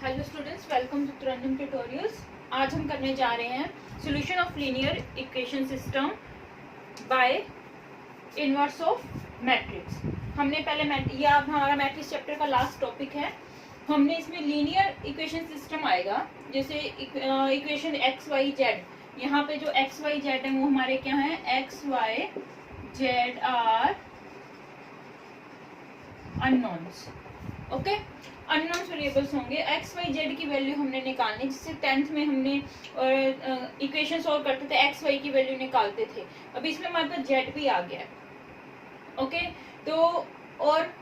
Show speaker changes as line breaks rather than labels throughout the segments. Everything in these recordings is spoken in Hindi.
Hello students, welcome to Ranjan tutorials. आज हम करने जा रहे हैं solution of linear equation system by inverse of matrix. हमने पहले ये अब हमारा मैट्रिक्स चैप्टर का लास्ट टॉपिक है। हमने इसमें लीनियर इक्वेशन सिस्टम आएगा, जैसे इक्वेशन एक्स वाई जेड। यहाँ पे जो एक्स वाई जेड है वो हमारे क्या है, X Y Z are unknowns. Okay, unknown variables होंगे। एक्स वाई जेड की वैल्यू हमने निकालनी, जिससे 10th में हमने इक्वेशन सॉल्व करते थे एक्स वाई की वैल्यू निकालते थे। अभी इसमें हमारे पास जेड भी आ गया है। ओके, तो और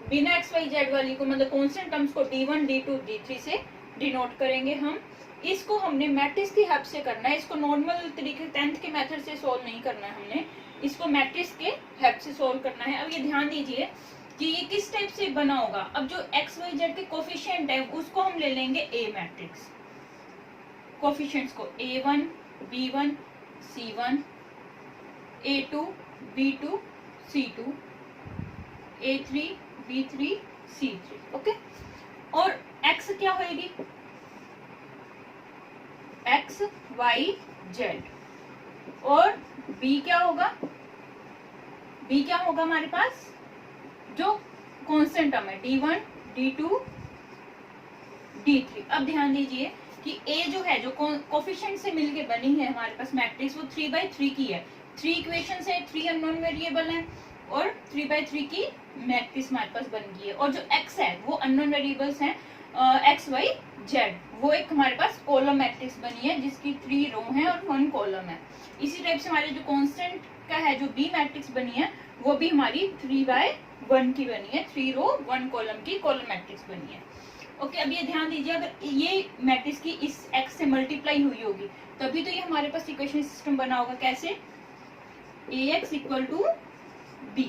बिना एक्स वाई जेड वाली को मतलब कॉन्स्टेंट टर्म्स को D1 D2 D3 से डिनोट करेंगे हम। इसको हमने मैट्रिक्स की हेल्प से करना है। इसको नॉर्मल तरीके 10th के मेथड से सोल्व नहीं करना है, हमने इसको मैट्रिक्स के हेल्प से सोल्व करना है। अब ये ध्यान दीजिए कि ये किस टाइप से बना होगा। अब जो एक्स वाई जेड के कोफिशिएंट है उसको हम ले लेंगे ए मैट्रिक्स। कोफिशिएंट्स को A1 B1 C1 A2 B2 C2 A3 B3 C3। Okay, और x क्या होएगी, एक्स वाई जेड, और b क्या होगा, b क्या होगा हमारे पास जो कांस्टेंट टर्म है D1 D2 D3। अब ध्यान दीजिए कि a जो है, जो कोफिशिएंट से मिलके बनी है हमारे पास मैट्रिक्स, वो 3/3 की है। 3 इक्वेशंस है, 3 अननोन वेरिएबल हैं और 3/3 की मैट्रिक्स हमारे पास बन गई है। और जो x है वो अननोन वेरिएबल्स हैं, एक्स वाई जेड, वो एक हमारे पास कॉलम मैट्रिक्स बनी है जिसकी 3 रो हैं और 1 कॉलम है। इसी टाइप से हमारे जो कांस्टेंट का है जो बी मैट्रिक्स बनी है वो भी हमारी 3/1 की बनी है, 3 रो 1 कॉलम की कॉलम मैट्रिक्स बनी है। ओके, अब ये ध्यान दीजिए, अगर ये मैट्रिक्स की इस x से मल्टीप्लाई हुई होगी तभी तो ये हमारे पास इक्वेशन सिस्टम बना होगा। कैसे, ax इक्वल टू b,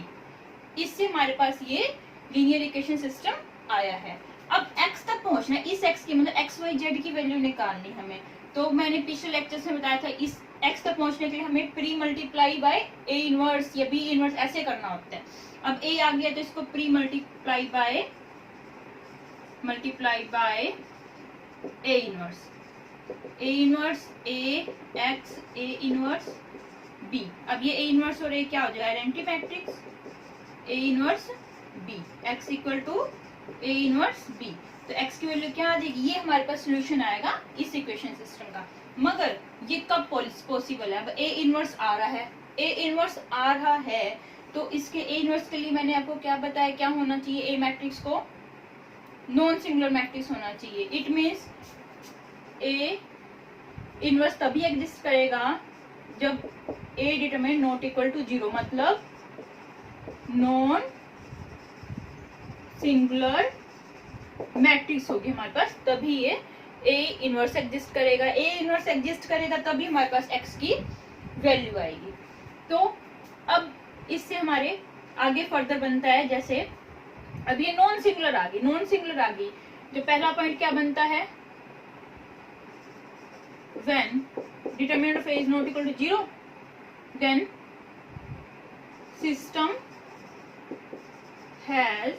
इससे हमारे पास ये लीनियर इक्वेशन सिस्टम आया है। अब x तक पहुंचना है, इस x की मतलब एक्स वाई जेड की वैल्यू निकालनी हमें। तो मैंने पिछले लेक्चर में बताया था, इस x तक पहुंचने के लिए हमें pre multiply by a inverse या b इनवर्स ऐसे करना होता है। अब a आ गया तो इसको pre multiply by a inverse, a inverse a x a inverse b। अब ये a इनवर्स और a क्या हो जाएगा, identity matrix a inverse b, x equal to a inverse b। तो x की वैल्यू क्या आ जाएगी, ये हमारे पास सोल्यूशन आएगा इस इक्वेशन सिस्टम का। मगर ये कब पॉसिबल है, अब a इनवर्स आ रहा है, a इनवर्स आ रहा है तो इसके a इनवर्स के लिए मैंने आपको क्या बताया, क्या होना चाहिए, a मैट्रिक्स को नॉन सिंगुलर मैट्रिक्स होना चाहिए। इट मीन्स a इनवर्स तभी एग्जिस्ट करेगा जब a determinant not equal to 0, मतलब नॉन सिंगुलर मैट्रिक्स होगी हमारे पास, तभी ये a इनवर्स एग्जिस्ट करेगा। a इनवर्स एग्जिस्ट करेगा तभी हमारे पास x की वैल्यू आएगी। तो अब इससे हमारे आगे फर्दर बनता है, जैसे अब ये नॉन सिंगुलर आ गई, नॉन सिंगुलर आ गई, जो पहला पॉइंट क्या बनता है, when determinant of a is not equal to 0 then system has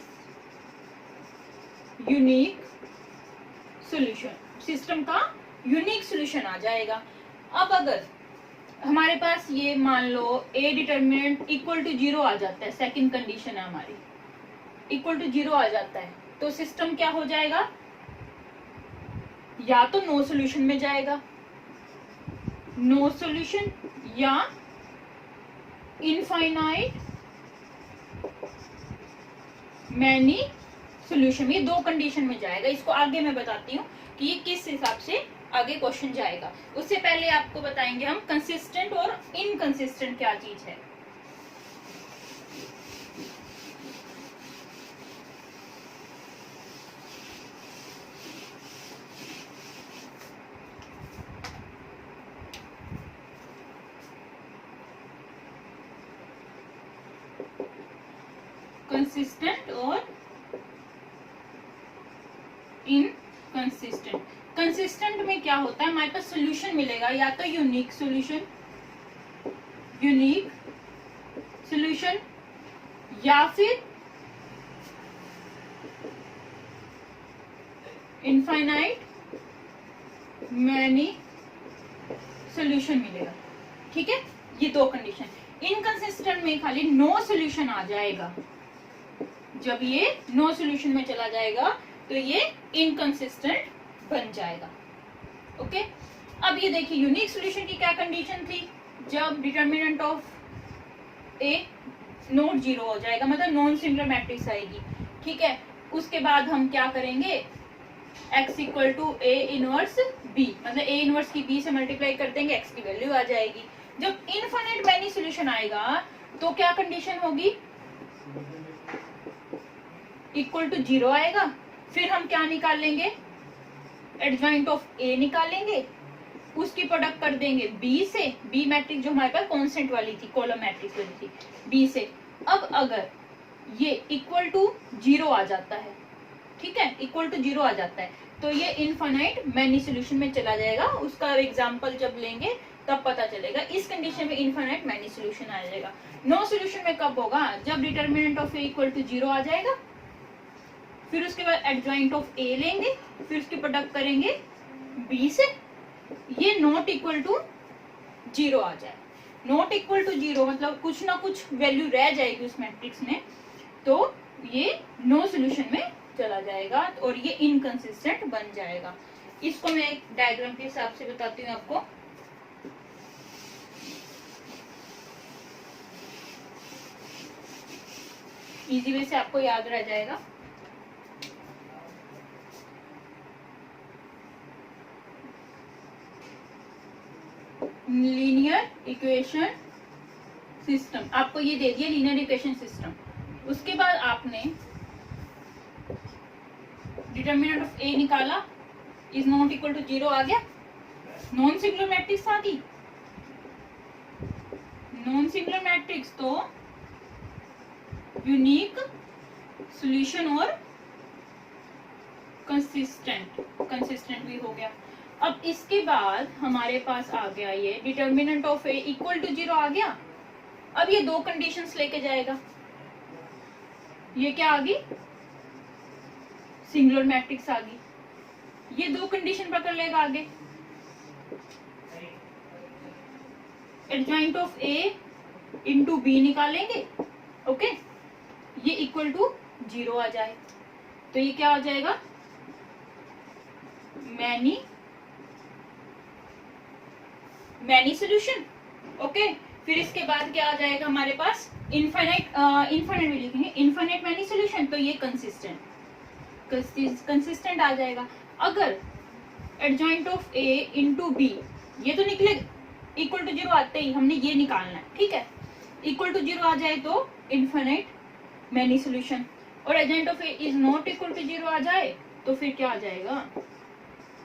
unique solution, system का यूनिक सोल्यूशन आ जाएगा। अब अगर हमारे पास ये मान लो a डिटरमिनेंट इक्वल टू 0 आ जाता है, सेकंड कंडीशन है हमारी, इक्वल टू 0 आ जाता है, तो सिस्टम क्या हो जाएगा, या तो नो सोल्यूशन में जाएगा, नो सोल्यूशन, या इनफाइनाइट मैनी सोल्यूशन, ये 2 कंडीशन में जाएगा। इसको आगे मैं बताती हूँ कि ये किस हिसाब से आगे क्वेश्चन जाएगा। उससे पहले आपको बताएंगे हम कंसिस्टेंट और इनकंसिस्टेंट क्या चीज है। कंसिस्टेंट और इनकंसिस्टेंट। कंसिस्टेंट में क्या होता है, हमारे पास सोल्यूशन मिलेगा या तो यूनिक सोल्यूशन, या फिर इनफाइनाइट मैनी सोल्यूशन मिलेगा। ठीक है, ये दो कंडीशन। इनकंसिस्टेंट में खाली नो सोल्यूशन आ जाएगा। जब ये नो सोल्यूशन में चला जाएगा तो ये इनकंसिस्टेंट बन जाएगा। ओके, अब ये देखिए यूनिक सोल्यूशन की क्या कंडीशन थी, जब determinant of A not zero हो जाएगा, मतलब नॉन सिंगुलर मैट्रिक्स आएगी। ठीक है, उसके बाद हम क्या करेंगे, x equal to A inverse B, मतलब ए इनवर्स की बी से मल्टीप्लाई कर देंगे, x की वैल्यू आ जाएगी। जब इनफाइनाइट मैनी सोल्यूशन आएगा तो क्या कंडीशन होगी, इक्वल टू जीरो आएगा। फिर हम क्या निकाल लेंगे, एडजॉइंट ऑफ ए निकालेंगे, उसकी प्रोडक्ट कर देंगे बी से, बी मैट्रिक्स जो हमारे पास कांस्टेंट वाली थी, कॉलम मैट्रिक्स वाली थी, बी से। अब अगर ये इक्वल टू जीरो आ जाता है, ठीक है, इक्वल टू जीरो आ जाता है, तो ये इनफाइनाइट मैनी सोल्यूशन में चला जाएगा। उसका एग्जांपल जब लेंगे तब पता चलेगा। इस कंडीशन में इनफाइनाइट मैनी सोल्यूशन आ जाएगा। नो सोल्यूशन में कब होगा, जब determinant of A equal to zero आ जाएगा, फिर उसके बाद एडजॉइंट ऑफ ए लेंगे, फिर उसकी प्रोडक्ट करेंगे बी से, ये नॉट इक्वल टू जीरो आ जाए। नॉट इक्वल टू जीरो मतलब कुछ ना कुछ वैल्यू रह जाएगी उस मैट्रिक्स में, तो ये नो सोल्यूशन में चला जाएगा और ये इनकंसिस्टेंट बन जाएगा। इसको मैं एक डायग्राम के हिसाब से बताती हूँ आपको। इजी वे से आपको याद रह जाएगा। लीनियर इक्वेशन सिस्टम, आपको ये दे दिया लीनियर इक्वेशन सिस्टम। उसके बाद आपने डिटर्मिनेंट ऑफ ए निकाला, is not equal to zero आ गया, नॉन सिंगुलर मैट्रिक्स आ गई। नॉन सिंगुलर मैट्रिक्स तो यूनिक सॉल्यूशन और कंसिस्टेंट भी हो गया। अब इसके बाद हमारे पास आ गया ये determinant of A equal to zero आ गया। अब ये दो कंडीशंस लेके जाएगा। ये क्या आ गई, सिंगुलर मैट्रिक्स आ गई। ये दो कंडीशन पकड़ लेगा आगे, adjoint of A into B निकालेंगे। ओके, ये इक्वल टू जीरो आ जाए तो ये क्या आ जाएगा, मैनी सोल्यूशन। ओके, फिर इसके बाद क्या आ जाएगा हमारे पास, इनफाइनाइट भी लिखेंगे, इनफाइनाइट मैनी सोल्यूशन, तो ये कंसिस्टेंट आ जाएगा। अगर adjoint of A into B, ये तो निकले इक्वल टू जीरो आते ही हमने ये निकालना है। ठीक है, इक्वल टू जीरो आ जाए तो इनफाइनाइट मैनी सोल्यूशन, और adjoint of A is not equal to zero आ जाए तो फिर क्या आ जाएगा,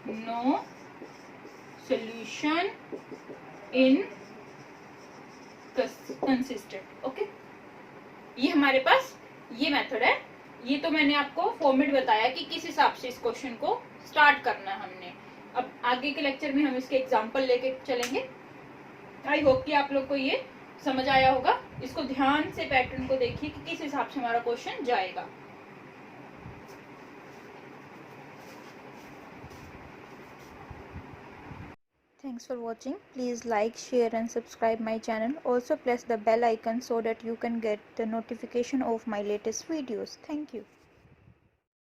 no solution inconsistent. Okay, ये हमारे पास ये मेथड है। ये तो मैंने आपको फॉर्मेट बताया कि किस हिसाब से इस क्वेश्चन को स्टार्ट करना है हमने। अब आगे के लेक्चर में हम इसके एग्जांपल लेके चलेंगे। आई होप कि आप लोग को ये समझ आया होगा। इसको ध्यान से पैटर्न को देखिए कि किस हिसाब से हमारा क्वेश्चन जाएगा।
Thanks for watching. Please like, share and subscribe my channel. Also press the bell icon so that you can get the notification of my latest videos. Thank you.